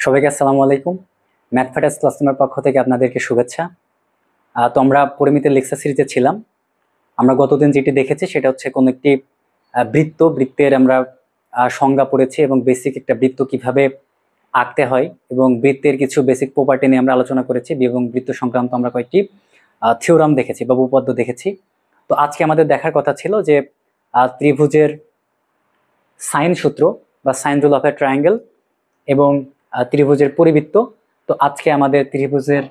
সবাইকে আসসালামু আলাইকুম। ম্যাথমেটিক্স ক্লাসরুমের পক্ষ থেকে আপনাদেরকে শুভেচ্ছা। তো আমরা পরিমিতের লেকচার সিরিজে ছিলাম। আমরা গতদিন যেটি দেখেছি সেটা হচ্ছে কোন একটি বৃত্তের আমরা সংজ্ঞা পড়েছি এবং বেসিক একটা বৃত্ত কিভাবে আঁকতে হয় এবং বৃত্তের কিছু বেসিক প্রপার্টি নিয়ে আমরা আলোচনা করেছি এবং বৃত্ত সংক্রান্ত আমরা কয়েকটি থিওরাম দেখেছি বা উপপাদ্য দেখেছি। তো আজকে আমাদের দেখার কথা ছিল যে ত্রিভুজের সাইন সূত্র বা sign rule of a triangle এবং ত্রিভুজের পরিবৃত্ত। তো আজকে আমাদের ত্রিভুজের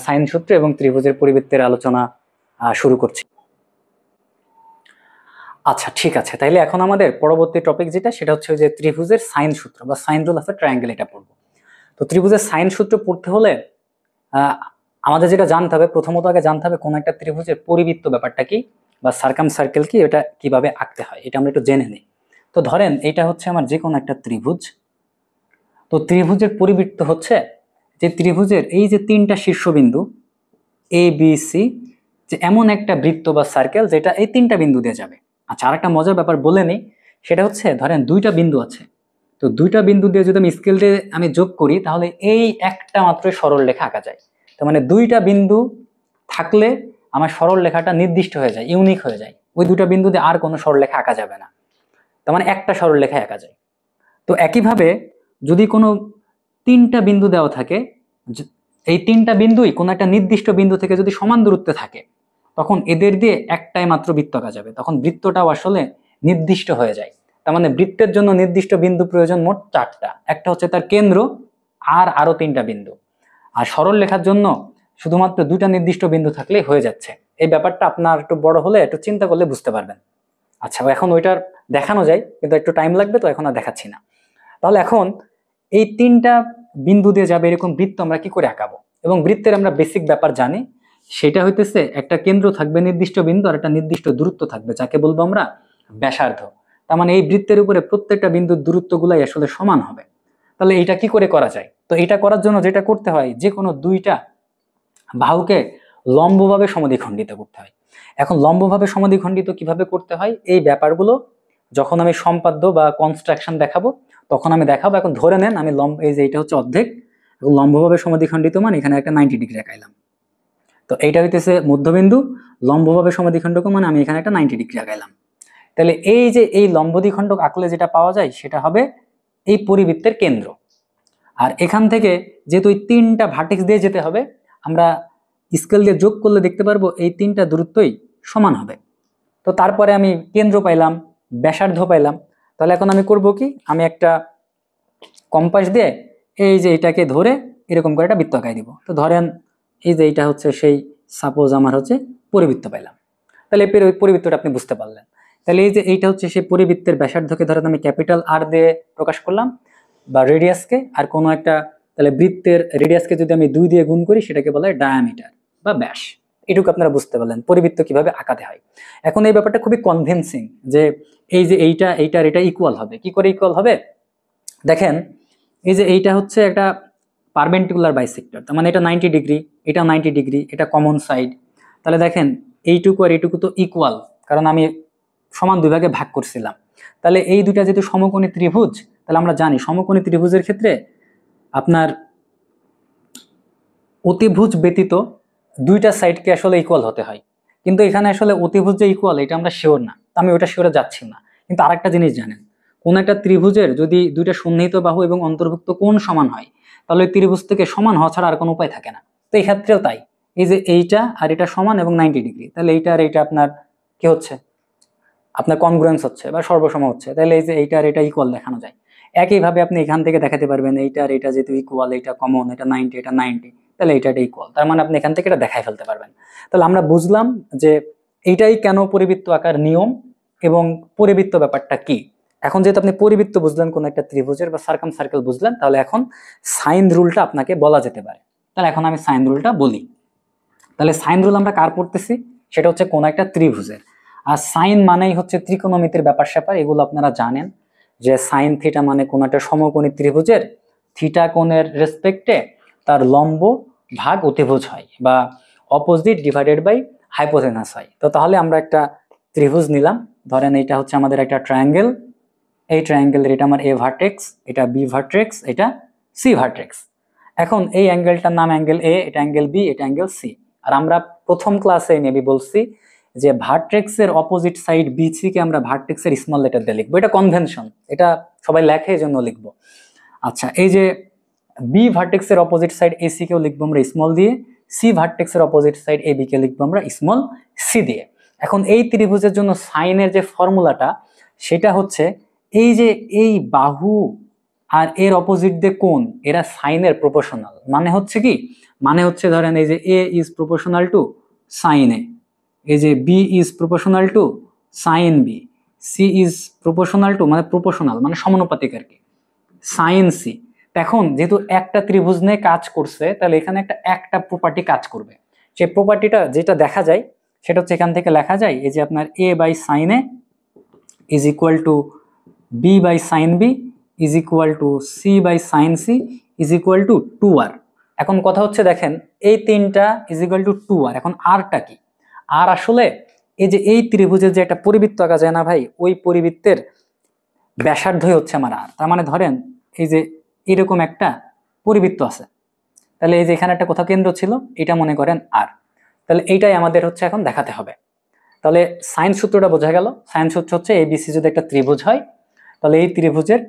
সাইন সূত্র এবং ত্রিভুজের পরিবৃত্তের আলোচনা শুরু করছি। আচ্ছা, ঠিক আছে, তাইলে এখন আমাদের পরবর্তী টপিক যেটা সেটা হচ্ছে যে ত্রিভুজের সাইন সূত্র বা sign rule of a triangle এটা পড়বো। তো ত্রিভুজের সাইন সূত্র পড়তে হলে আমাদের যেটা জানতে হবে, প্রথমত আগে জানতে হবে কোন একটা ত্রিভুজের পরিবৃত্ত ব্যাপারটা কি বা সার্কাম সার্কেল কি, এটা কিভাবে আঁকতে হয় এটা আমরা একটু জেনে নিই। তো ধরেন এটা হচ্ছে আমার যে কোনো একটা ত্রিভুজ। তো ত্রিভুজের পরিবৃত্ত হচ্ছে যে ত্রিভুজের এই যে তিনটা শীর্ষবিন্দু এ বি সি, যে এমন একটা বৃত্ত বা সার্কেল যেটা এই তিনটা বিন্দু দিয়ে যাবে। আচ্ছা, আর একটা মজার ব্যাপার বলে নিই, সেটা হচ্ছে ধরেন দুইটা বিন্দু আছে। তো দুইটা বিন্দু দিয়ে যদি আমি স্কেল দিয়ে আমি যোগ করি তাহলে এই একটা মাত্র সরল রেখা আঁকা যায়। তার মানে দুইটা বিন্দু থাকলে আমার সরল রেখাটা নির্দিষ্ট হয়ে যায়, ইউনিক হয়ে যায়। ওই দুইটা বিন্দু দিয়ে আর কোনো সরল রেখা আঁকা যাবে না, তার মানে একটা সরল রেখা আঁকা যায়। তো একইভাবে যদি কোনো তিনটা বিন্দু দেওয়া থাকে, এই তিনটা বিন্দুই কোনো একটা নির্দিষ্ট বিন্দু থেকে যদি সমান দূরত্বে থাকে, তখন এদের দিয়ে একটাই মাত্র বৃত্ত আঁকা যাবে। তখন বৃত্তটাও আসলে নির্দিষ্ট হয়ে যায়। তার মানে বৃত্তের জন্য নির্দিষ্ট বিন্দু প্রয়োজন মোট চারটা। একটা হচ্ছে তার কেন্দ্র, আর আরো তিনটা বিন্দু। আর সরল রেখার জন্য শুধুমাত্র দুইটা নির্দিষ্ট বিন্দু থাকলেই হয়ে যাচ্ছে। এই ব্যাপারটা আপনার একটু বড় হলে একটু চিন্তা করলে বুঝতে পারবেন। আচ্ছা, এখন ওইটার দেখানো যায় কিন্তু একটু টাইম লাগবে, তো এখন আর দেখাচ্ছি না। তাহলে এখন এই তিনটা বিন্দু দিয়ে যাবে এরকম বৃত্ত আমরা কি করে আঁকাবো? এবং বৃত্তের আমরা বেসিক ব্যাপার জানি, সেটা হইতেছে একটা কেন্দ্র থাকবে নির্দিষ্ট বিন্দু আর একটা নির্দিষ্ট দূরত্ব থাকবে, যাকে বলবো আমরা ব্যাসার্ধ। তার মানে এই বৃত্তের উপরে প্রত্যেকটা বিন্দুর দূরত্বগুলাই আসলে সমান হবে। তাহলে এটা কি করে করা যায়? তো এটা করার জন্য যেটা করতে হয়, যে কোনো দুইটা বাহুকে লম্বভাবে সমদ্বিখণ্ডিত করতে হয়। এখন লম্বভাবে সমদ্বিখণ্ডিত কিভাবে করতে হয় এই ব্যাপারগুলো যখন আমি সম্পাদ্য বা কনস্ট্রাকশন দেখাবো তখন আমি দেখাবো। এখন ধরে নেন আমি এই যে এটা হচ্ছে অর্ধেক এবং লম্বভাবে সমদ্বিখণ্ডিত মানে এখানে একটা 90 ডিগ্রি আঁকাইলাম। তো এইটা হইতেছে মধ্যবিন্দু, লম্বভাবে সমদ্বিখণ্ডক মানে আমি এখানে একটা 90 ডিগ্রি আঁকাইলাম। তাহলে এই যে এই লম্বদ্বিখণ্ডক আঁকলে যেটা পাওয়া যায় সেটা হবে এই পরিবৃত্তের কেন্দ্র। আর এখান থেকে যেহেতু এই তিনটা ভার্টেক্স দিয়ে যেতে হবে, আমরা স্কেল দিয়ে যোগ করলে দেখতে পারবো এই তিনটা দূরত্বই সমান হবে। তো তারপরে আমি কেন্দ্র পাইলাম, ব্যাসার্ধ পাইলাম। তাহলে এখন আমি করব কি, আমি একটা কম্পাস দিয়ে এই যে এটাকে ধরে এরকম করে একটা বৃত্ত আঁকাই দিব। তো ধরেন এই যে এইটা হচ্ছে সেই সাপোজ আমার হচ্ছে পরিবৃত্ত পাইলাম। তাহলে এই পরিবৃত্তটা আপনি বুঝতে পারলেন। তাহলে এই যে এইটা হচ্ছে সেই পরিবৃত্তের ব্যাসার্ধকে ধরেন আমি ক্যাপিটাল আর দিয়ে প্রকাশ করলাম বা রেডিয়াসকে, আর কোনো একটা তাহলে বৃত্তের রেডিয়াসকে যদি আমি 2 দিয়ে গুণ করি সেটাকে বলা হয় ডায়ামিটার বা ব্যাস। এটুকু আপনারা বুঝতে পারলেন পরিবৃত্ত কিভাবে আঁকাতে হয়। এখন এই ব্যাপারটা খুবই কনভিন্সিং যে এই যে এইটার এটা ইকুয়াল হবে। কি করে ইকুয়াল হবে? দেখেন এই যে এইটা হচ্ছে একটা পারপেন্ডিকুলার বাইসেক্টর, তার মানে এটা 90 ডিগ্রি, এটা 90 ডিগ্রি, এটা কমন সাইড। তাহলে দেখেন এইটুকু আর এইটুকু তো ইকুয়াল, কারণ আমি সমান দুই ভাগে ভাগ করছিলাম। তাহলে এই দুইটা যেহেতু সমকোণী ত্রিভুজ, তাহলে আমরা জানি সমকোণী ত্রিভুজের ক্ষেত্রে আপনার অতিভুজ ব্যতীত দুইটা সাইডকে আসলে ইকুয়াল হতে হয়। কিন্তু এখানে আসলে অতিভুজ যে ইকুয়াল এটা আমরা শিওর না, আমি ওটা শিওরে যাচ্ছি না। কিন্তু আরেকটা জিনিস জানেন, কোন একটা ত্রিভুজের যদি দুইটা সন্নিহিত বাহু এবং অন্তর্ভুক্ত কোণ সমান হয় তাহলে ওই ত্রিভুজ থেকে সমান হওয়া ছাড়া আর কোনো উপায় থাকে না। তো এই ক্ষেত্রেও তাই, এই যে এইটা আর এটা সমান এবং 90 ডিগ্রি, তাহলে এইটা আর এইটা আপনার কি হচ্ছে, আপনার কনগ্রুয়েন্স হচ্ছে বা সর্বসম হচ্ছে। তাহলে এই যে এইটা আর এটা ইকুয়াল দেখানো যায়। একইভাবে আপনি এখান থেকে দেখাতে পারবেন এইটা আর এটা যেহেতু ইকুয়াল, এটা কমন, এটা 90, এটা 90, তাহলে এটা ইকুয়াল, তার মানে আপনি এখান থেকে এটা দেখাই ফেলতে পারবেন। তাহলে আমরা বুঝলাম যে এইটাই কেন পরিবৃত্ত আকার নিয়ম এবং পরিবৃত্ত ব্যাপারটা কি। এখন যেহেতু আপনি পরিবৃত্ত বুঝলেন কোন একটা ত্রিভুজের বা সার্কাম সার্কেল বুঝলেন, তাহলে এখন সাইন রুলটা আপনাকে বলা যেতে পারে। তাহলে এখন আমি সাইন রুলটা বলি। তাহলে সাইন রুল আমরা কার পড়তেছি? সেটা হচ্ছে কোন একটা ত্রিভুজের। আর সাইন মানেই হচ্ছে ত্রিকোণমিতির ব্যাপার স্যাপার, এগুলো আপনারা জানেন যে সাইন থিটা মানে কোন একটা সমকোণী ত্রিভুজের থিটা কোণের রেসপেক্টে তার লম্ব ভাগ অতিভুজ হয় বা অপোজিট ডিভাইডেড বাই হাইপোথেনাস হয়। তো তাহলে আমরা একটা ত্রিভুজ নিলাম, ধরেন এটা হচ্ছে আমাদের একটা ট্রায়াঙ্গেল। এই ট্রায়াঙ্গেলের এটা আমার এ ভার্টেক্স, এটা বি ভার্টেক্স, এটা সি ভার্টেক্স। এখন এই অ্যাঙ্গেলটার নাম অ্যাঙ্গেল এ, এটা অ্যাঙ্গেল বি, এটা অ্যাঙ্গেল সি। আর আমরা প্রথম ক্লাসে মেবি বলছি যে ভার্টেক্সের অপোজিট সাইড বিসি কে আমরা ভার্টেক্সের স্মল লেটার দিয়ে লিখবো, এটা কনভেনশন, এটা সবাই লেখে এই জন্য লিখবো। আচ্ছা, এই যে বি ভার্টেক্সের অপোজিট সাইড এসি কেও লিখবো আমরা স্মল দিয়ে, সি ভার্টেক্সের অপোজিট সাইড এবি কে লিখবো আমরা স্মল সি দিয়ে। এখন এই ত্রিভুজের জন্য সাইনের যে ফর্মুলাটা সেটা হচ্ছে এই যে এই বাহু আর এর অপোজিট দিয়ে কোণ, এরা সাইনের প্রপোর্শনাল। মানে হচ্ছে কি, মানে হচ্ছে ধরেন এই যে A is proportional to sine A, এই যে B is proportional to sine B, C is proportional to মানে প্রপোর্শনাল মানে সমানুপাতিক আর কি সাইন সি। এখন যেহেতু একটা ত্রিভুজ নিয়ে কাজ করছে তাহলে এখানে একটা প্রপার্টি কাজ করবে। সেই প্রপার্টিটা যেটা দেখা যায় সেটা হচ্ছে এখান থেকে লেখা যায় এই যে আপনার A by sine A is equal to B by sine B is equal to C by sine C is equal to 2r। এখন কথা হচ্ছে দেখেন এই তিনটা ইজ ইকুয়াল টু 2r। এখন আরটা কি? আর আসলে এই যে এই ত্রিভুজের যে একটা পরিবৃত্ত আঁকা যায় না ভাই, ওই পরিবৃত্তের ব্যাসার্ধই হচ্ছে আমার আর। তার মানে ধরেন এই যে এরকম একটা পরিবৃত্ত আছে, তাহলে এই যে এখানে একটা কোথাও কেন্দ্র ছিল, এটা মনে করেন আর। তাহলে এইটাই আমাদের হচ্ছে এখন দেখাতে হবে। তাহলে সাইন সূত্রটা বোঝা গেল। সাইন সূত্র হচ্ছে এবিসি যদি একটা ত্রিভুজ হয় তাহলে এই ত্রিভুজের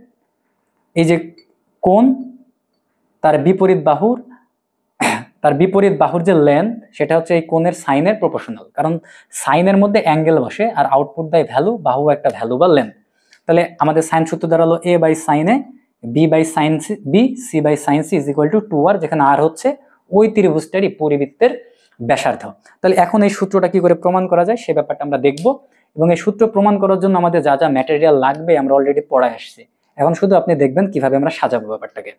এই যে কোণ তার বিপরীত বাহুর যে লেন্থ সেটা হচ্ছে এই কোণের সাইনের প্রপোর্শনাল। কারণ সাইনের মধ্যে অ্যাঙ্গেল বসে আর আউটপুট বাই ভ্যালু, বাহু একটা ভ্যালু বা লেন্থ। তাহলে আমাদের সাইন সূত্র দাঁড়ালো A by sine A B by sine C B C by sine C is equal to 2r, যেখানে আর হচ্ছে ওই ত্রিভুজটারই পরিবৃত্তের ব্যাসার্ধ। তাহলে এখন এই সূত্রটা কি করে প্রমাণ করা যায় সে ব্যাপারটা আমরা দেখব, এবং এই সূত্র প্রমাণ করার জন্য আমাদের যা যা ম্যাটেরিয়াল লাগবে আমরা অলরেডি পড়ায় আসছি। এখন শুধু আপনি দেখবেন কিভাবে আমরা সাজাবো ব্যাপারটাকে।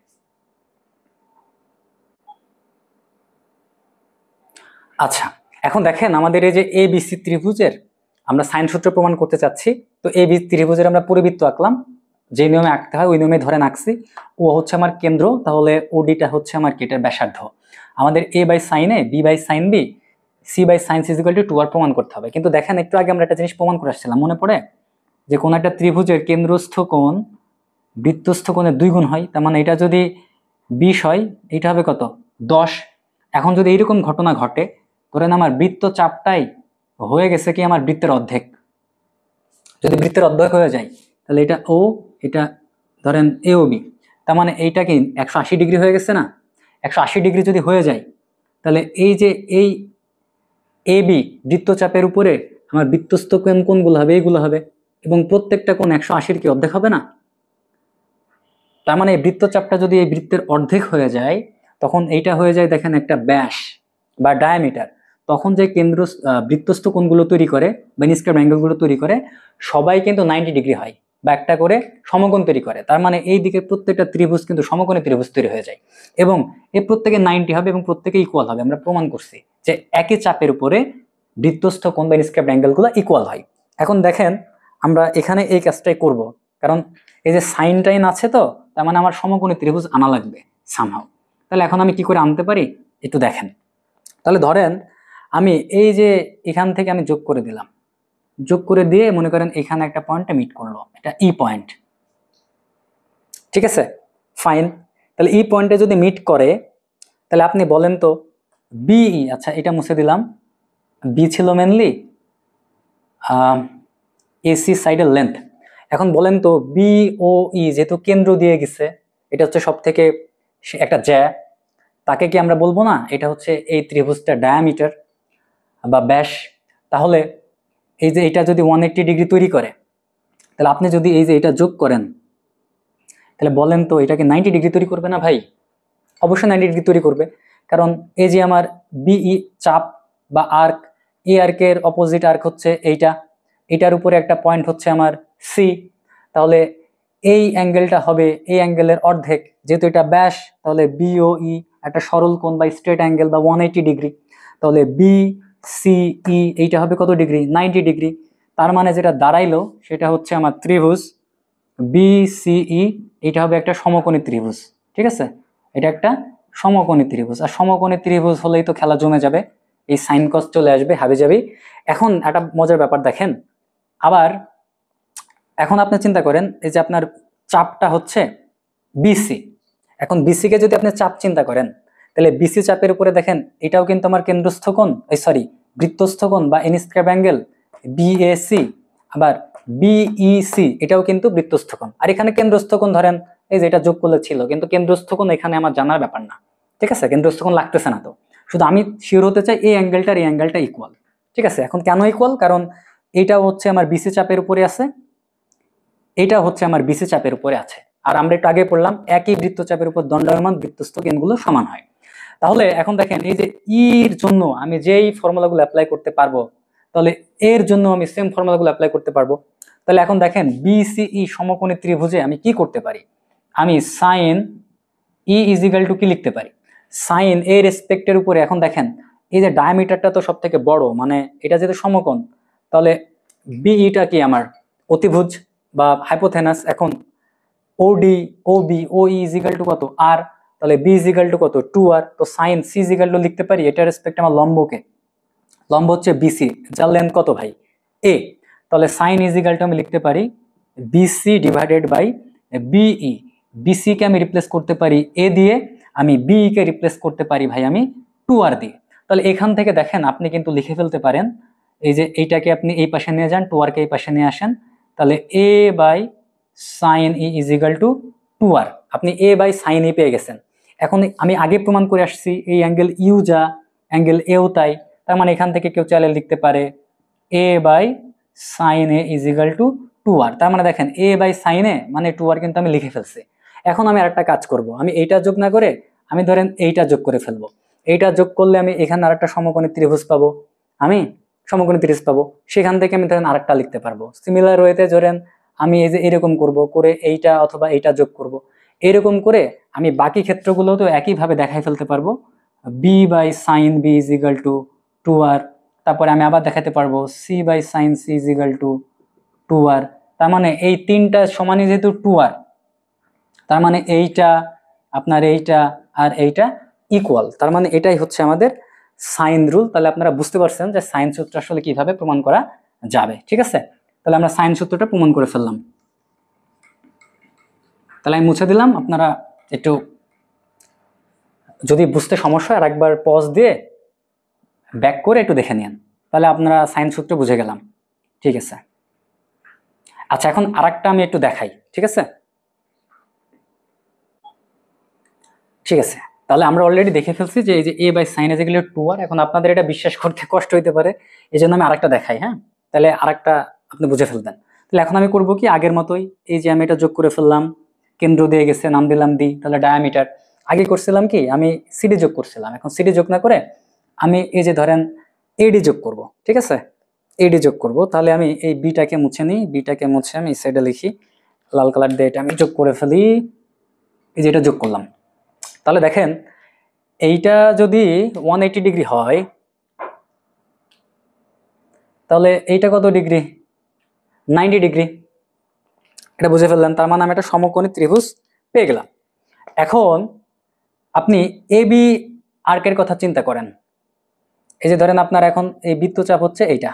আচ্ছা, এখন দেখেন আমাদের এই যে এ বিসি ত্রিভুজের আমরা সাইন সূত্র প্রমাণ করতে চাচ্ছি। তো এ বি ত্রিভুজের আমরা পরিবৃত্ত আঁকলাম, যে নিয়মে আঁকতে হয় ওই নিয়মে ধরে আঁকছি। ও হচ্ছে আমার কেন্দ্র, তাহলে ওডিটা হচ্ছে আমার কেটার ব্যাসার্ধ। আমাদের A by sine A B by sine B C by sine C equal to 2r প্রমাণ করতে হবে। কিন্তু দেখেন একটু আগে আমরা একটা জিনিস প্রমাণ করে আসছিলাম, মনে পড়ে? যে কোন একটা ত্রিভুজের কেন্দ্রস্থ কোণ বৃত্তস্থ কোণের 2 গুণ হয়। তার মানে এটা যদি 20 হয় এটা হবে কত? 10। এখন যদি এইরকম ঘটনা ঘটে, ধরেন আমার বৃত্ত চাপটাই হয়ে গেছে কি আমার বৃত্তের অর্ধেক, যদি বৃত্তের অর্ধেক হয়ে যায় তাহলে এটা ও, এটা ধরেন এ ও বি, তার মানে এইটা কি 180 ডিগ্রি হয়ে গেছে না? 180 ডিগ্রি যদি হয়ে যায় তাহলে এই যে এই এ বি বৃত্তচাপের উপরে আমার বৃত্তস্থ কোণগুলো হবে এইগুলো হবে, এবং প্রত্যেকটা কোণ 180-র কি অর্ধেক হবে না? তার মানে এই বৃত্তচাপটা যদি এই বৃত্তের অর্ধেক হয়ে যায় তখন এইটা হয়ে যায় দেখেন একটা ব্যাস বা ডায়ামিটার। তখন যে কেন্দ্র বৃত্তস্থ কোণগুলো তৈরি করে বা নিষ্ক্রিয় অ্যাঙ্গেলগুলো তৈরি করে সবাই কিন্তু 90 ডিগ্রি হয় বা একটা করে সমকোণ তৈরি করে। তার মানে এই দিকে প্রত্যেকটা ত্রিভুজ কিন্তু সমকোণী ত্রিভুজ তৈরি হয়ে যায়, এবং এই প্রত্যেকে 90 হবে এবং প্রত্যেকে ইকুয়াল হবে। আমরা প্রমাণ করছি যে একই চাপের উপরে বৃত্তস্থ কোণ বা নিষ্ক্রিয় অ্যাঙ্গেলগুলো ইকুয়াল হয়। এখন দেখেন আমরা এখানে এই কাজটাই করব, কারণ এই যে সাইন টাইন আছে, তো তার মানে আমার সমকোণী ত্রিভুজ আনা লাগবে সামহাও। তাহলে এখন আমি কি করে আনতে পারি একটু দেখেন। তাহলে ধরেন আমি এই যে এখান থেকে আমি যোগ করে দিলাম, যোগ করে দিয়ে মনে করেন এখানে একটা পয়েন্টে মিট করলো, এটা ই পয়েন্ট, ঠিক আছে, ফাইন। তাহলে ই পয়েন্টে যদি মিট করে তাহলে আপনি বলেন তো বিই, আচ্ছা এটা মুছে দিলাম, বি ছিল মেনলি এসি সাইডের লেন্থ। এখন বলেন তো বি ও ই যেহেতু কেন্দ্র দিয়ে গেছে, এটা হচ্ছে সব থেকে একটা জ্যা, তাকে কি আমরা বলবো না এটা হচ্ছে এই ত্রিভুজটা ডায়ামিটার বা ব্যাস? তাহলে এই যে এটা যদি 180 ডিগ্রি তৈরি করে তাহলে আপনি যদি এই যে এটা যোগ করেন তাহলে বলেন তো এটা কি 90 ডিগ্রি তৈরি করবে না ভাই? অবশ্যই 90 ডিগ্রি তৈরি করবে, কারণ এই যে আমার বিই চাপ বা আর্ক, এই আর্কের অপোজিট আর্ক হচ্ছে এইটা, এটার উপরে একটা পয়েন্ট হচ্ছে আমার সি। তাহলে এই অ্যাঙ্গেলটা হবে এই অ্যাঙ্গেলের অর্ধেক, যেহেতু এটা ব্যাস তাহলে বিওই একটা সরল কোণ বা স্ট্রেট অ্যাঙ্গেল বা 180 ডিগ্রি। তাহলে বি সি ই এইটা হবে কত ডিগ্রি? 90 ডিগ্রি। তার মানে যেটা দাঁড়াইলো সেটা হচ্ছে আমার ত্রিভুজ বিসিই, এটা হবে একটা সমকোণী ত্রিভুজ, ঠিক আছে? এটা একটা সমকোণী ত্রিভুজ, আর সমকোণী ত্রিভুজ হলেই তো খেলা জমে যাবে, এই সাইন কস চলে আসবে হাবি যাবি। এখন একটা মজার ব্যাপার দেখেন, আবার এখন আপনি চিন্তা করেন এই যে আপনার চাপটা হচ্ছে বিসি, এখন বিসি কে যদি আপনি চাপ চিন্তা করেন, তাহলে বিসি চাপের উপরে দেখেন এটাও কিন্তু আমার কেন্দ্রস্থ কোণ, সরি বৃত্তস্থ কোণ বা এন স্কয়ার অ্যাঙ্গেল বিএসি, আবার বিইসি এটাও কিন্তু বৃত্তস্থ কোণ। আর এখানে কেন্দ্রস্থ কোণ ধরেন এই যে এটা যোগ করলে ছিল, কিন্তু কেন্দ্রস্থ কোণ এখানে আমার জানার ব্যাপার না, ঠিক আছে, কেন্দ্রস্থ কোণ লাগতেছে না। তো শুধু আমি শিওর হতে চাই এই অ্যাঙ্গেলটা ইকুয়াল, ঠিক আছে। এখন কেন ইকুয়াল? কারণ এইটা হচ্ছে আমার বিসি চাপের উপরে আছে, এটা হচ্ছে আমার বিসি চাপের উপরে আছে। আর আমরা একটু আগে পড়লাম একই বৃত্তচাপের উপর দণ্ডায়মান বৃত্তস্থ কোণগুলো সমান হয়। তাহলে এখন দেখেন এই যে এর জন্য আমি যেই ফর্মুলাগুলো অ্যাপ্লাই করতে পারবো, তাহলে এর জন্য আমি সেম ফর্মুলাগুলো অ্যাপ্লাই করতে পারবো। তাহলে এখন দেখেন বিসিই সমকোণী ত্রিভুজে আমি কি করতে পারি, আমি সাইন ই ইজিক্যাল টু কি লিখতে পারি, সাইন এ রেসপেক্টের উপরে। এখন দেখেন এই যে ডায়ামিটারটা তো সব থেকে বড়, মানে এটা যেহেতু সমকোণ, তাহলে বিইটা কি আমার অতিভুজ বা হাইপোথেনাস। এখন ওডি ওবি ও ইজিক্যাল টু কত আর, তাহলে বি ইজিক্যাল টু কত 2r। তো সাইন সি ইজিক্যাল টু লিখতে পারি এটা রেসপেক্ট আমার লম্বকে, লম্ব হচ্ছে বিসি যার লেন্থ কত ভাই এ। তাহলে সাইন ইজিক্যাল টু আমি লিখতে পারি BC divided by BE. BC কে আমি রিপ্লেস করতে পারি এ দিয়ে, আমি বিই কে রিপ্লেস করতে পারি ভাই আমি 2r দিয়ে। তাহলে এখান থেকে দেখেন আপনি কিন্তু লিখে ফেলতে পারেন, এই যে এইটাকে আপনি এই পাশে নিয়ে যান, 2r কে এই পাশে নিয়ে আসেন, তাহলে A by sine E is equal to 2r। আপনি এ বাই সাইন ই পেয়ে গেছেন। এখন আমি আগে প্রমাণ করে আসছি এই অ্যাঙ্গেল ইউ যা অ্যাঙ্গেল এও তাই, তার মানে এখান থেকে কেউ চাইলে লিখতে পারে A by sine A is equal to 2r। তার মানে দেখেন এ বাই সাইন এ মানে 2r কিন্তু আমি লিখে ফেলছি। এখন আমি আরেকটা কাজ করব, আমি এইটা যোগ না করে আমি ধরেন এইটা যোগ করে ফেলবো। এইটা যোগ করলে আমি এখানে আরেকটা সমকোণী ত্রিভুজ পাবো, আমি সমকোণী ত্রিভুজ পাবো, সেখান থেকে আমি ধরেন আরেকটা লিখতে পারবো। সিমিলার ওয়েতে ধরেন আমি এই যে এরকম করব, করে এইটা অথবা এইটা যোগ করব, এরকম করে আমি বাকি ক্ষেত্রগুলো তো একইভাবে দেখাই ফেলতে পারবো। B by sine B is equal to 2r, তারপরে আমি আবার দেখাতে পারবো C by sine C is equal to 2r। তার মানে এই তিনটা সমানই যেহেতু 2r, তার মানে এইটা আপনার এইটা আর এইটা ইকুয়াল, তার মানে এটাই হচ্ছে আমাদের সাইন রুল। তাহলে আপনারা বুঝতে পারছেন যে সাইন সূত্র আসলে কিভাবে প্রমাণ করা যাবে, ঠিক আছে। তাহলে আমরা সাইন সূত্রটা প্রমাণ করে ফেললাম। তাহলে আমি মুছে দিলাম, আপনারা একটু যদি বুঝতে সমস্যা হয় আর একবার পজ দিয়ে ব্যাক করে একটু দেখে নিন, তাহলে আপনারা সাইন সূত্র বুঝে গেলাম, ঠিক আছে। আচ্ছা এখন আরেকটা আমি একটু দেখাই, ঠিক আছে। ঠিক আছে, তাহলে আমরা অলরেডি দেখে ফেলছি যে এই যে A by sine is equal to 2r। এখন আপনাদের এটা বিশ্বাস করতে কষ্ট হইতে পারে, এই জন্য আমি আরেকটা দেখাই, হ্যাঁ, তাহলে আরেকটা আপনি বুঝে ফেলবেন। তাহলে এখন আমি করব কি আগের মতোই, এই যে আমি এটা যোগ করে ফেললাম, কেন্দ্র দিয়ে গেছে, নাম দিলাম ডি, তাহলে ডায়ামিটার। আগে করছিলাম কি আমি সিডি যোগ করছিলাম, এখন সিডি যোগ না করে আমি এই যে ধরেন এডি যোগ করব, ঠিক আছে, এডি যোগ করব। তাহলে আমি এই বিটাকে মুছে নিই, বিটাকে মুছে আমি এই সাইডে লিখি লাল কালার দিয়ে, এটা আমি যোগ করে ফেলি, এই যে এটা যোগ করলাম। তাহলে দেখেন এইটা যদি 180 ডিগ্রি হয়, তাহলে এইটা কত ডিগ্রি, 90 ডিগ্রি। এটা বুঝে ফেললেন, তার মানে আমি একটা সমকোণী ত্রিভুজ পেয়ে গেলাম। এখন আপনি এ বি আর্কের কথা চিন্তা করেন, এই যে ধরেন আপনার এখন এই বৃত্তচাপ হচ্ছে এইটা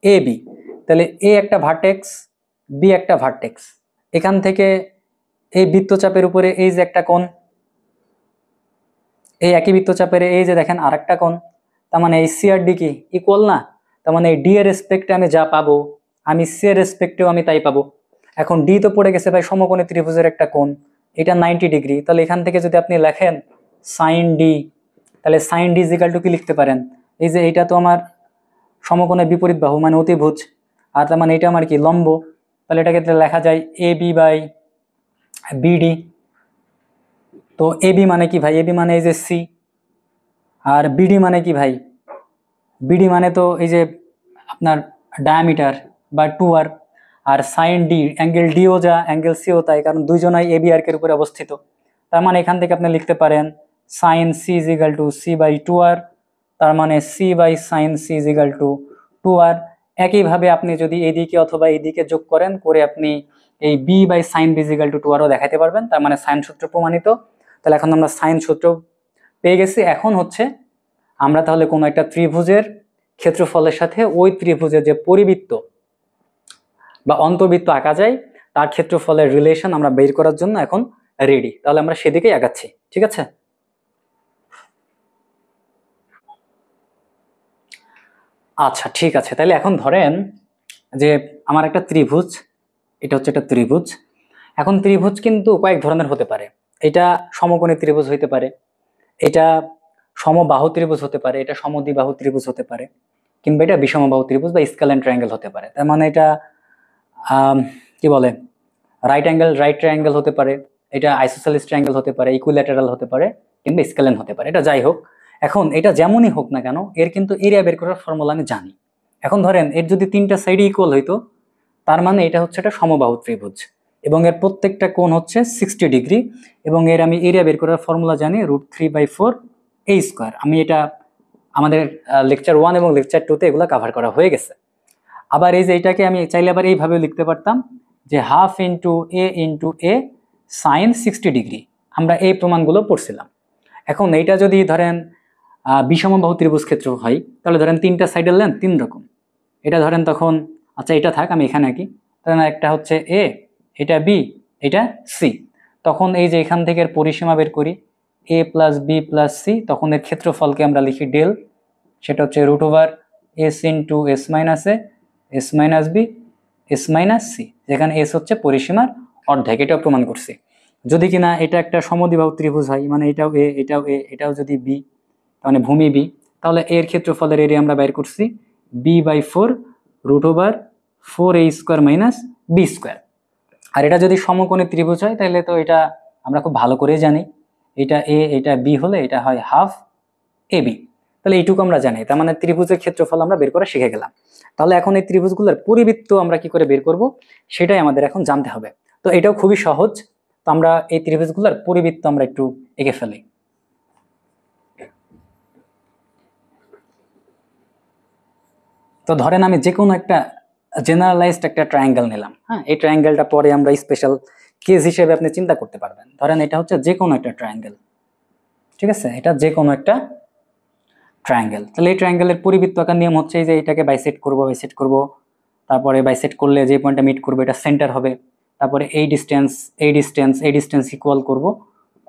এ বি, তাহলে এ একটা ভার্টেক্স, বি একটা ভার্টেক্স, এখান থেকে এই বৃত্তচাপের উপরে এই যে একটা কোণ, এই একই বৃত্তচাপের এই যে দেখেন আরেকটা কোণ, তার মানে এই সি আর ডি কি ইকুয়াল না, তার মানে এই ডি এর রেসপেক্টে আমি যা পাবো আমি সি এর রেসপেক্টেও আমি তাই পাবো। এখন ডি তো পড়ে গেছে ভাই সমকোণী ত্রিভুজের একটা কোণ, এটা 90 ডিগ্রি, তাহলে এখান থেকে যদি আপনি লেখেন সাইন ডি, তাহলে সাইন ডি ইজিক্যাল টু কি লিখতে পারেন, এই যে এইটা তো আমার সমকোণের বিপরীত বাহু মানে অতিভুজ, আর তার মানে এটা আমার কি লম্ব, তাহলে এটাকে লেখা যায় এ বি বাই বিডি। তো এ বি মানে কি ভাই, এ বি মানে এই যে সি, আর বিডি মানে কি ভাই, বিডি মানে তো এই যে আপনার ডায়ামিটার বা 2r, আর সাইন ডি অ্যাঙ্গেল ডিও যা অ্যাঙ্গেল সিও তাই, কারণ দুইজনাই এ বি আর্কের উপরে অবস্থিত। তার মানে এখান থেকে আপনি লিখতে পারেন sine C is equal to C by 2r, তার মানে C by sine C is equal to 2r। একইভাবে আপনি যদি এদিকে অথবা এইদিকে যোগ করেন, করে আপনি এই B by sine B is equal to 2rও দেখাতে পারবেন, তার মানে সাইন সূত্র প্রমাণিত। তাহলে এখন আমরা সাইন সূত্র পেয়ে গেছি। এখন হচ্ছে আমরা তাহলে কোনো একটা ত্রিভুজের ক্ষেত্রফলের সাথে ওই ত্রিভুজের যে পরিবৃত্ত বা অন্তর্বৃত্ত আঁকা যায় তার ক্ষেত্রফলের রিলেশন আমরা বের করার জন্য এখন রেডি, তাহলে আমরা সেদিকেই আগাচ্ছি। ঠিক আছে, আচ্ছা ঠিক আছে। তাহলে এখন ধরেন যে আমার একটা ত্রিভুজ, এটা হচ্ছে একটা ত্রিভুজ। এখন ত্রিভুজ কিন্তু কয়েক ধরনের হতে পারে। এটা সমকোণী ত্রিভুজ হইতে পারে, এটা সমবাহু ত্রিভুজ হতে পারে, এটা সমদ্বিবাহু ত্রিভুজ হতে পারে, কিংবা এটা বিষমবাহু ত্রিভুজ বা স্কেলেন ট্রায়াঙ্গেল হতে পারে। তার মানে এটা কি বলে, রাইট ট্রায়াঙ্গেল হতে পারে, এটা আইসোসেলিস ট্রায়াঙ্গেল হতে পারে, ইকুইল্যাটারাল হতে পারে, কিংবা স্কেলেন হতে পারে। এটা যাই হোক, এখন এটা যেমনই হোক না কেন এর কিন্তু এরিয়া বের করার ফর্মুলা আমি জানি। এখন ধরেন এর যদি তিনটা সাইড ইকুয়াল হইতো, তার মানে এটা হচ্ছে একটা সমবাহু ত্রিভুজ এবং এর প্রত্যেকটা কোণ হচ্ছে 60 ডিগ্রি, এবং এর আমি এরিয়া বের করার ফর্মুলা জানি √3/4 a স্কোয়ার। আমি এটা আমাদের লেকচার 1 এবং লেকচার 2 তে এগুলো কাভার করা হয়ে গেছে। আবার এই যে এটাকে আমি চাইলে আবার এইভাবে লিখতে পারতাম যে হাফ ইন্টু এ সাইন 60 ডিগ্রি। আমরা এই প্রমাণগুলো পড়ছিলাম। এখন এইটা যদি ধরেন বিষমবাহু ত্রিভুজ ক্ষেত্র হয়, তাহলে ধরেন তিনটা সাইডের লেন্থ 3 রকম। এটা ধরেন তখন, আচ্ছা এটা থাক, আমি এখানে আঁকি। ধরেন একটা হচ্ছে এ, এটা বি, এটা সি। তখন এই যে এখান থেকে পরিসীমা বের করি a plus B plus C, তখন এর ক্ষেত্রফলকে আমরা লিখি ডেল, সেটা হচ্ছে √s into S minus A, S minus B, S minus C, যেখানে এস হচ্ছে পরিসীমার অর্ধেক। এটাও প্রমাণ করছি। যদি কিনা এটা একটা সমদ্বিবাহু ত্রিভুজ হয়, মানে এটাও এ, এটাও এ, এটাও যদি বি, মানে ভূমি বি, তাহলে এর ক্ষেত্রফলের এরিয়া আমরা বের করছি b/4 √4a square minus B square. আর এটা যদি সমকোণী ত্রিভুজ হয় তাহলে তো এটা আমরা খুব ভালো করে জানি, এটা এ এটা বি হলে এটা হয় হাফ এ বি। তাহলে এইটুকু আমরা জানি, তার মানে ত্রিভুজের ক্ষেত্রফল আমরা বের করা শিখে গেলাম। তাহলে এখন এই ত্রিভুজগুলোর পরিবৃত্ত আমরা কি করে বের করব, সেটাই আমাদের এখন জানতে হবে। তো এটাও খুবই সহজ। তো আমরা এই ত্রিভুজগুলোর পরিবৃত্ত আমরা একটু এঁকে ফেলি। তো ধরেন আমি যে কোনো একটা জেনারেলাইজড একটা ট্রায়াঙ্গেল নিলাম। হ্যাঁ, এই ট্রায়াঙ্গেলটা পরে আমরা স্পেশাল কেস হিসেবে আপনি চিন্তা করতে পারবেন। ধরেন এটা হচ্ছে যে কোনো একটা ট্রায়াঙ্গেল, ঠিক আছে, এটা যে কোনো একটা ট্রায়াঙ্গেল। তাহলে এই ট্রায়াঙ্গেলের পরিবৃত্ত আকার নিয়ম হচ্ছে যে এটাকে বাইসেক্ট করব, তারপরে বাইসেক্ট করলে যে পয়েন্টটা মিট করবে এটা সেন্টার হবে, তারপরে এই ডিস্টেন্স ইকুয়াল করব,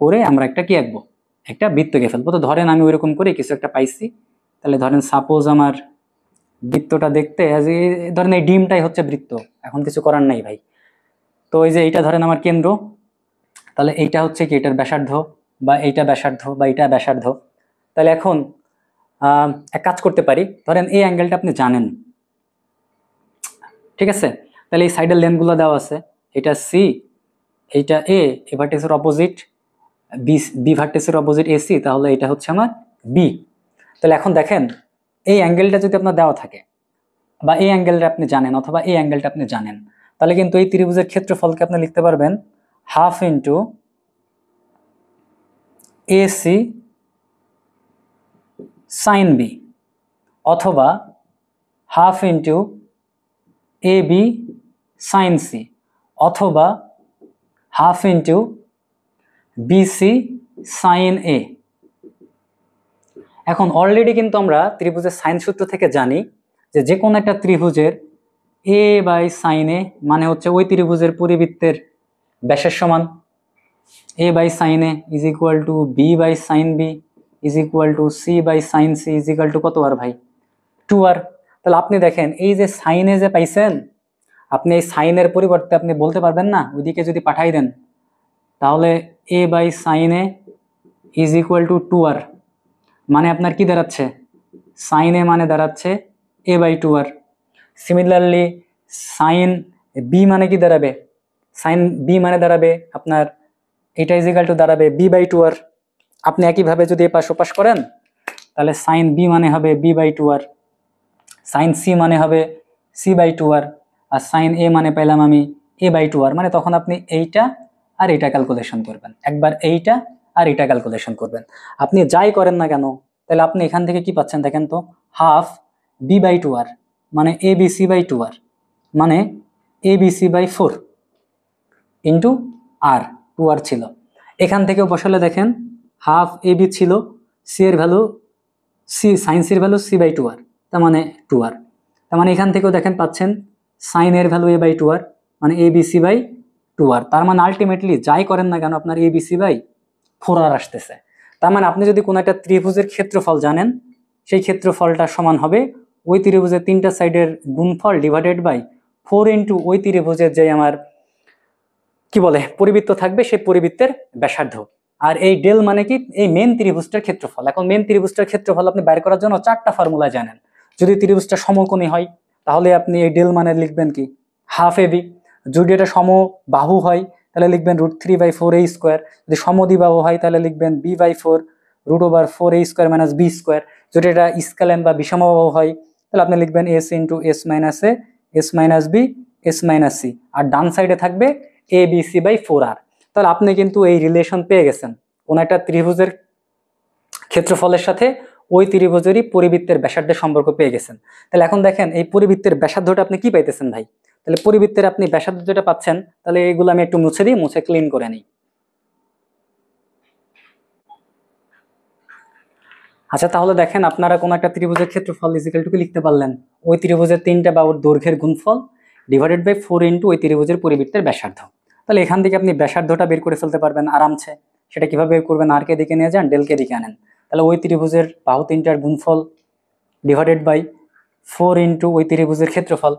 করে আমরা একটা কি আঁকবো, একটা বৃত্ত এঁকে ফেলবো। তো ধরেন আমি ওইরকম করে কিছু একটা পাইছি। তাহলে ধরেন সাপোজ আমার বৃত্তটা দেখতে ধরেন এই ডিমটাই হচ্ছে বৃত্ত, এখন কিছু করার নাই ভাই। তো এই যে এইটা ধরেন আমার কেন্দ্র, তাহলে এইটা হচ্ছে কি এটার ব্যাসার্ধ, বা এইটা ব্যাসার্ধ, বা এইটা ব্যাসার্ধ। তাহলে এখন এক কাজ করতে পারি, ধরেন এই অ্যাঙ্গেলটা আপনি জানেন, ঠিক আছে। তাহলে এই সাইডের লেন্থগুলো দেওয়া আছে, এটা সি, এইটা এ, এ ভার্টেক্সের অপোজিট বি ভার্টেক্সের অপোজিট এসি, তাহলে এটা হচ্ছে আমার বি। তাহলে এখন দেখেন এই অ্যাঙ্গেলটা যদি আপনার দেওয়া থাকে, বা এই অ্যাঙ্গেলটা আপনি জানেন, অথবা এই অ্যাঙ্গেলটা আপনি জানেন, তাহলে কিন্তু এই ত্রিভুজের ক্ষেত্রফলকে আপনি লিখতে পারবেন half into AC sine B, অথবা half into A B sine C, অথবা half into BC sine A. এখন অলরেডি কিন্তু আমরা ত্রিভুজের সাইন সূত্র থেকে জানি যে যে কোনো একটা ত্রিভুজের এ বাই সাইন এ মানে হচ্ছে ওই ত্রিভুজের পরিবৃত্তের ব্যাসের সমান। A by sine A is equal to B by sine B is equal to C by sine C is equal to কত আর ভাই, 2r। তাহলে আপনি দেখেন এই যে সাইন এ যে পাইছেন, আপনি এই সাইনের পরিবর্তে আপনি বলতে পারবেন না ওইদিকে যদি পাঠাই দেন, তাহলে A by sine A is equal to 2r, মানে আপনার কি দাঁড়াচ্ছে, সাইন এ মানে দাঁড়াচ্ছে a/2r। সিমিলারলি সাইন বি মানে কি দাঁড়াবে, সাইন বি মানে দাঁড়াবে আপনার এটা ইজ ইকুয়াল টু দাঁড়াবে b/2r। আপনি একইভাবে যদি এ পাশ ওপাশ করেন, তাহলে সাইন বি মানে হবে b/2r, সাইন সি মানে হবে c/2r, আর সাইন এ মানে পেলাম আমি a/2r। মানে তখন আপনি এইটা আর এইটা ক্যালকুলেশন করবেন, একবার এইটা আর এইটা ক্যালকুলেশন করবেন। আপনি যাই করেন না কেন, তাহলে আপনি এখান থেকে কি পাচ্ছেন দেখেন তো, হাফ b/2r মানে abc/2r, মানে abc/4 ইন্টু আর, 2r ছিল। এখান থেকেও বসালে দেখেন হাফ ab ছিল, সি এর ভ্যালু সি, সাইন সির ভ্যালু c/2r, তার মানে 2r। তার মানে এখান থেকেও দেখেন পাচ্ছেন সাইন এর ভ্যালু a/2r মানে abc/2r, 2r। তার মানে আলটিমেটলি যাই করেন না কেন আপনার ABC/4r আসতেছে। তার মানে আপনি যদি কোনো একটা ত্রিভুজের ক্ষেত্রফল জানেন, সেই ক্ষেত্রফলটা সমান হবে ওই ত্রিভুজের 3টা সাইডের গুণফল ডিভাইডেড বাই 4 ইন্টু ওই ত্রিভুজের যে আমার কি বলে পরিবৃত্ত থাকবে, সেই পরিবৃত্তের ব্যাসার্ধ। আর এই ডেল মানে কি, এই মেন ত্রিভুজটার ক্ষেত্রফল। এখন মেন ত্রিভুজটার ক্ষেত্রফল আপনি বের করার জন্য 4টা ফর্মুলা জানেন। যদি ত্রিভুজটা সমকোণী হয় তাহলে আপনি এই ডেল মানে লিখবেন কি হাফ এবি। যদি এটা সমবাহু হয় তাহলে লিখবেন √3/4a²। যদি সমদ্বিবাহু হয় তাহলে লিখবেন b/4 √4a² - b²। যদি এটা স্কেলেন বা বিষমবাহু হয় তাহলে আপনি লিখবেন s × s - a s - b s - c। আর ডান সাইডে থাকবে ABC/4r। তাহলে আপনি কিন্তু এই রিলেশন পেয়ে গেছেন কোন একটা ত্রিভুজের ক্ষেত্রফলের সাথে ওই ত্রিভুজেরই পরিবৃত্তের ব্যাসার্ধের সম্পর্ক পেয়ে গেছেন। তাহলে এখন দেখেন এই পরিবৃত্তের ব্যাসার্ধটা আপনি কি পাইতেছেন ভাই? তাহলে পরিবৃত্তের আপনি ব্যাসার্ধ যেটা পাচ্ছেন, তাহলে এগুলো আমি একটু মুছে দিই, মুছে ক্লিন করে নিই। আচ্ছা, তাহলে দেখেন আপনারা কোন একটা ত্রিভুজের ক্ষেত্রফল ইজিক্যাল টু কি লিখতে পারলেন? ওই ত্রিভুজের 3টা বাহুর দৈর্ঘ্যের গুণফল ডিভাইডেড বাই 4 ইন্টু ওই ত্রিভুজের পরিবৃত্তের ব্যাসার্ধ। তাহলে এখান থেকে আপনি ব্যাসার্ধটা বের করে ফেলতে পারবেন আরামসে। সেটা কিভাবে বের করবেন? আর কে দিকে নিয়ে যান, ডেল কে দিকে আনেন। তাহলে ওই ত্রিভুজের বাহু 3টার গুণফল ডিভাইডেড বাই 4 ইন্টু ওই ত্রিভুজের ক্ষেত্রফল।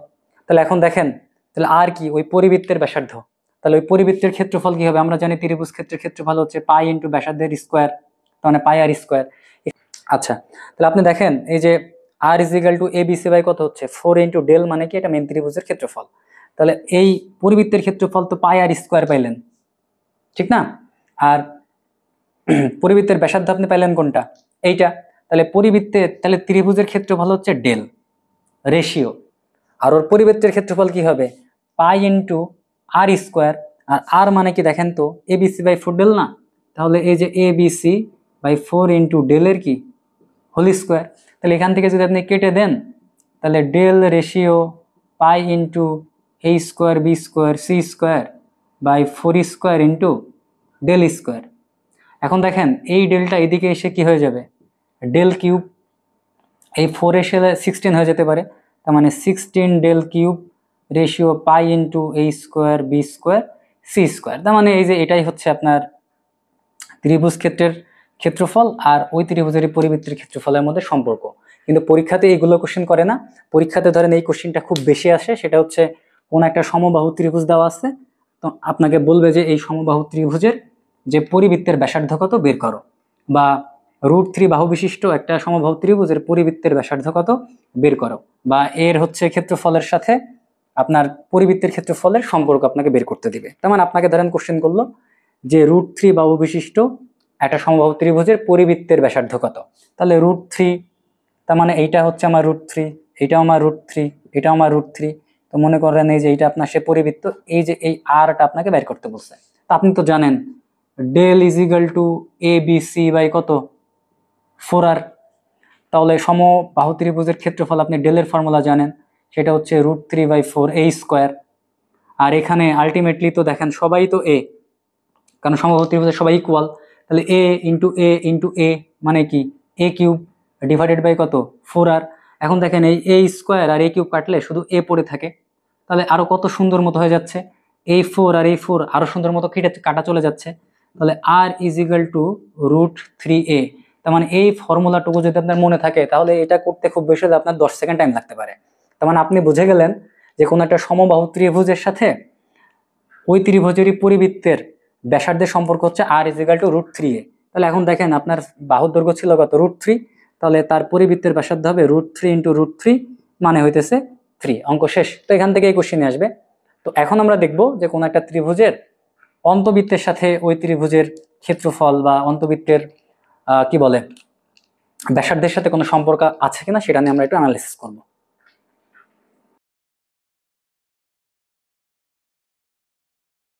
তাহলে এখন দেখেন, তাহলে আর কি ওই পরিবৃত্তের ব্যাসার্ধ। তাহলে ওই পরিবৃত্তের ক্ষেত্রফল কি হবে? আমরা জানি ত্রিভুজ ক্ষেত্রের ক্ষেত্রফল হচ্ছে পাই ইন্টু ব্যাসার্ধের স্কোয়ার, তার মানে পাই আর স্কোয়ার। আচ্ছা, তাহলে আপনি দেখেন এই যে আর ইজিক্যাল টু ABC/, কত হচ্ছে 4 ইন্টু ডেল মানে কি, এটা মেন ত্রিভুজের ক্ষেত্রফল। তাহলে এই পরিবৃত্তের ক্ষেত্রফল তো পাই আর স্কোয়ার পাইলেন, ঠিক না? আর পরিবৃত্তের ব্যাসার্ধ আপনি পাইলেন কোনটা? এইটা। তাহলে পরিবৃত্তের, তাহলে ত্রিভুজের ক্ষেত্রফল হচ্ছে ডেল রেশিও, আর ওর পরিবৃত্তের ক্ষেত্রফল কি হবে? পাই ইন্টু আর স্কোয়ার। আর আর মানে কি দেখেন তো, ABC/4 ডেল না? তাহলে এই যে ABC/4 ইন্টু ডেলের কি হোল স্কোয়ার। তাহলে এখান থেকে যদি আপনি কেটে দেন তাহলে del ratio pi into a² b² c² by 4² into del square. এখন দেখেন এই ডেলটা এদিকে এসে কি হয়ে যাবে? Del cube. এই 4 এসে 16 হয়ে যেতে পারে, তার মানে 16 del cube ratio pi into a² b² c²। তার মানে এই যে এটাই হচ্ছে আপনার ত্রিভুজ ক্ষেত্রের ক্ষেত্রফল আর ওই ত্রিভুজের পরিবৃত্তের ক্ষেত্রফলের মধ্যে সম্পর্ক। কিন্তু পরীক্ষাতে এইগুলো কোশ্চেন করে না। পরীক্ষাতে ধরেন এই কোশ্চেনটা খুব বেশি আসে, সেটা হচ্ছে কোন একটা সমবাহু ত্রিভুজ দেওয়া আছে, তো আপনাকে বলবে যে এই সমবাহু ত্রিভুজের যে পরিবৃত্তের ব্যাসার্ধ কত বের করো, বা √3 বাহু বিশিষ্ট একটা সমবাহু ত্রিভুজের পরিবৃত্তের ব্যাসার্ধ কত বের করো, বা এর হচ্ছে ক্ষেত্রফলের সাথে আপনার পরিবৃত্তের ক্ষেত্রফলের সম্পর্ক আপনাকে বের করতে দিবে। তার মানে আপনাকে ধরেন কোশ্চেন করলো যে √3 বাহু বিশিষ্ট একটা সমবাহু ত্রিভুজের পরিবৃত্তের ব্যাসার্ধ কত। তাহলে √3, তার মানে এইটা হচ্ছে আমার √3, এইটাও আমার √3, এটাও আমার √3। তো মনে করেন এই যে এইটা আপনার সে পরিবৃত্ত, এই যে এই আরটা আপনাকে বের করতে বলছে। তা আপনি তো জানেন ডেল ইজিক্যাল টু ABC/, কত 4r। তাহলে সমবাহু ত্রিভুজের ক্ষেত্রফল আপনি ডেলের ফর্মুলা জানেন, সেটা হচ্ছে √3/4a²। আর এখানে আলটিমেটলি তো দেখেন সবাই তো এ, কারণ সমবাহু ত্রিভুজের সবাই ইকুয়াল। তাহলে a মানে কি a³ ডিভাইডেড বাই কত 4r। এখন দেখেন এই a² আর a³ কাটলে শুধু a পড়ে থাকে, তাহলে আরো কত সুন্দর মতো হয়ে যাচ্ছে, a4 আর a4 আরো সুন্দর মতো কাটা চলে যাচ্ছে। তাহলে r ইজিক্যাল টু √3a। তার মানে এই ফর্মুলাটুকু যদি আপনার মনে থাকে তাহলে এটা করতে খুব বেশি হলে আপনার 10 সেকেন্ড টাইম লাগতে পারে। তার মানে আপনি বুঝে গেলেন যে কোনো একটা সমবাহু ত্রিভুজের সাথে ওই ত্রিভুজেরই পরিবৃত্তের ব্যাসার্ধের সম্পর্ক হচ্ছে r ইজিক্যাল টু √3a। তাহলে এখন দেখেন আপনার বাহুর দৈর্ঘ্য ছিল কত √3, তাহলে তার পরিবৃত্তের ব্যাসার্ধ হবে √3 ইন্টু √3 মানে হইতেছে 3। অঙ্ক শেষ। তো এখান থেকে এই কোশ্চেন আসবে। তো এখন আমরা দেখব যে কোন একটা ত্রিভুজের অন্তবৃত্তের সাথে ওই ত্রিভুজের ক্ষেত্রফল বা অন্তবৃত্তের কি বলে ব্যাসার্ধের সাথে কোনো সম্পর্ক আছে কিনা সেটা নিয়ে আমরা একটু অ্যানালাইসিস করব।